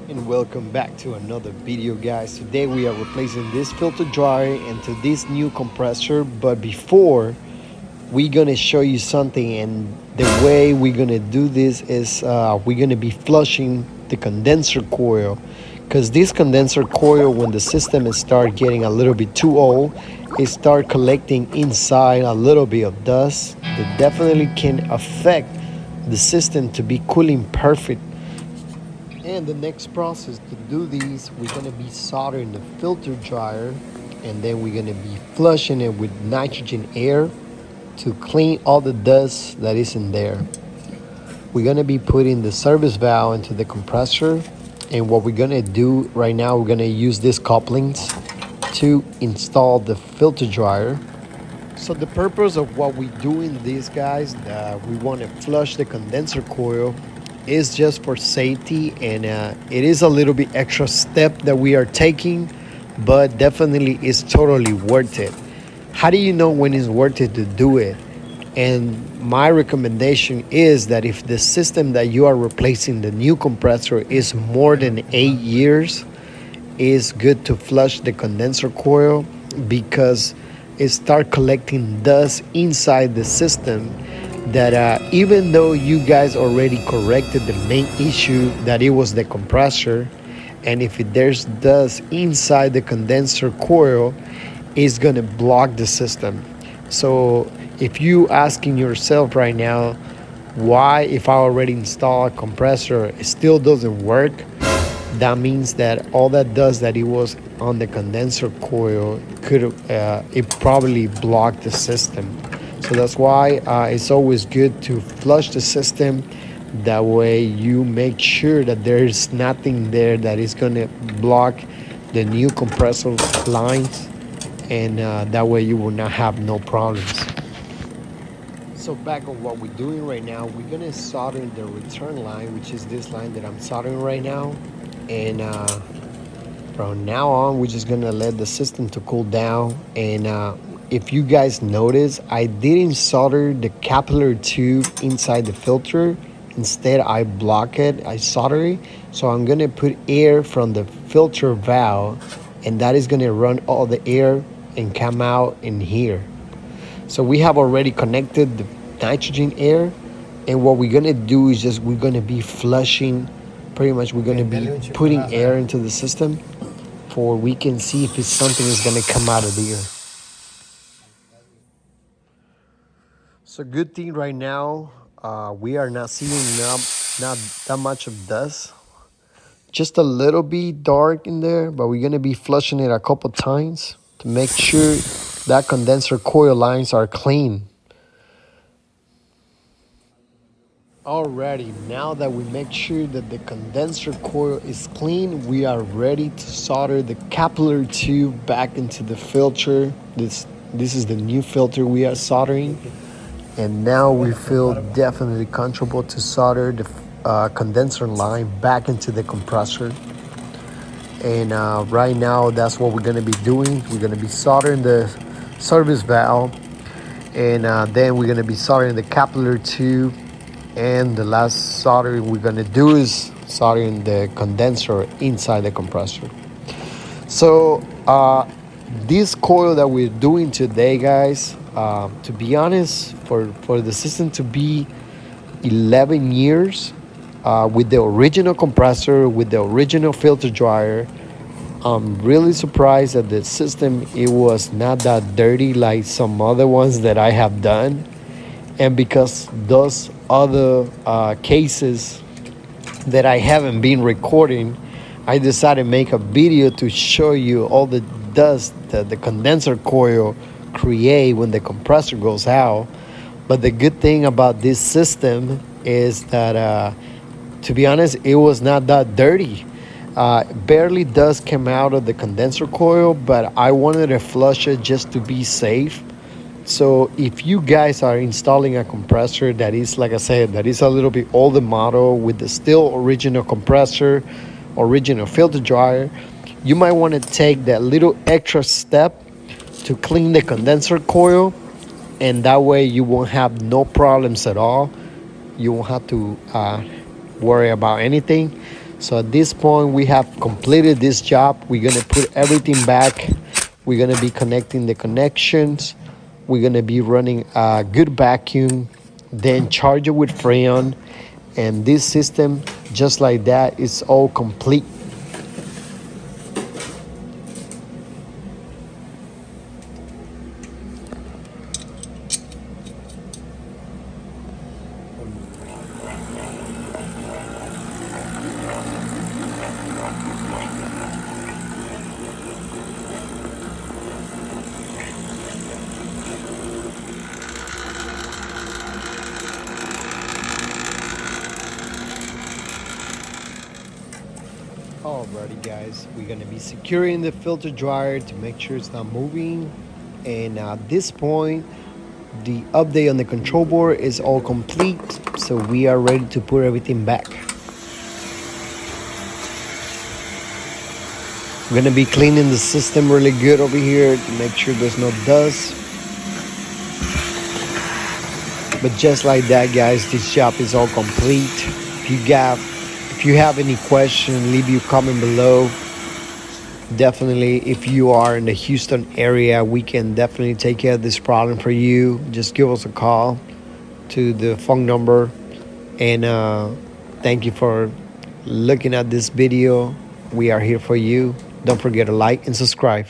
And welcome back to another video, guys. Today we are replacing this filter dryer into this new compressor, but before we're gonna show you something, and the way we're gonna do this is we're gonna be flushing the condenser coil, because this condenser coil, when the system start getting a little bit too old, it start collecting inside a little bit of dust that definitely can affect the system to be cooling perfect. And the next process to do these, we're gonna be soldering the filter dryer, and then we're gonna be flushing it with nitrogen air to clean all the dust that is in there. We're gonna be putting the service valve into the compressor, and what we're gonna do right now, we're gonna use these couplings to install the filter dryer. So the purpose of what we do in this, guys, we want to flush the condenser coil, is just for safety, and it is a little bit extra step that we are taking, but definitely it's totally worth it. How do you know when it's worth it to do it? And my recommendation is that if the system that you are replacing, the new compressor, is more than 8 years, it's good to flush the condenser coil, because it start collecting dust inside the system that even though you guys already corrected the main issue, that it was the compressor, and if there's dust inside the condenser coil, it's gonna block the system. So if you asking yourself right now, why, if I already installed a compressor, it still doesn't work, that means that all that dust that it was on the condenser coil could it probably blocked the system. So that's why it's always good to flush the system. That way you make sure that there's nothing there that is going to block the new compressor lines, and that way you will not have no problems. So back on what we're doing right now, we're gonna solder the return line, which is this line that I'm soldering right now. And from now on, we're just gonna let the system to cool down. And if you guys notice, I didn't solder the capillary tube inside the filter. Instead, I block it, I solder it. So I'm gonna put air from the filter valve, and that is gonna run all the air and come out in here. So we have already connected the nitrogen air, and what we're gonna do is just we're gonna be flushing. Pretty much, we're gonna be putting air into the system, for we can see if it's something is gonna come out of the air. So good thing right now, we are not seeing not that much of dust. Just a little bit dark in there, but we're gonna be flushing it a couple times to make sure that condenser coil lines are clean. Alrighty, now that we make sure that the condenser coil is clean, we are ready to solder the capillary tube back into the filter. This is the new filter we are soldering, and now we feel definitely comfortable to solder the condenser line back into the compressor. And right now, that's what we're gonna be doing. We're gonna be soldering the service valve, and then we're gonna be soldering the capillary tube. And the last soldering we're gonna do is soldering the condenser inside the compressor. So this coil that we're doing today, guys, to be honest, for the system to be 11 years with the original compressor, with the original filter dryer, I'm really surprised that the system, it was not that dirty like some other ones that I have done. And because those other cases that I haven't been recording, I decided to make a video to show you all the dust that the condenser coil create when the compressor goes out. But the good thing about this system is that, to be honest, it was not that dirty. Barely dust came out of the condenser coil, but I wanted to flush it just to be safe. So if you guys are installing a compressor that is, like I said, that is a little bit older model with the still original compressor, original filter dryer, you might want to take that little extra step to clean the condenser coil, and that way you won't have no problems at all. You won't have to worry about anything. So at this point, we have completed this job. We're gonna put everything back. We're gonna be connecting the connections. We're gonna be running a good vacuum, then charge it with Freon, and this system, just like that, is all complete. Alrighty guys, we're gonna be securing the filter dryer to make sure it's not moving. And at this point, the update on the control board is all complete, so we are ready to put everything back. We're gonna be cleaning the system really good over here to make sure there's no dust. But just like that guys, this job is all complete. If you have any question, leave your comment below. Definitely, if you are in the Houston area, we can definitely take care of this problem for you. Just give us a call to the phone number. And thank you for looking at this video. We are here for you. Don't forget to like and subscribe.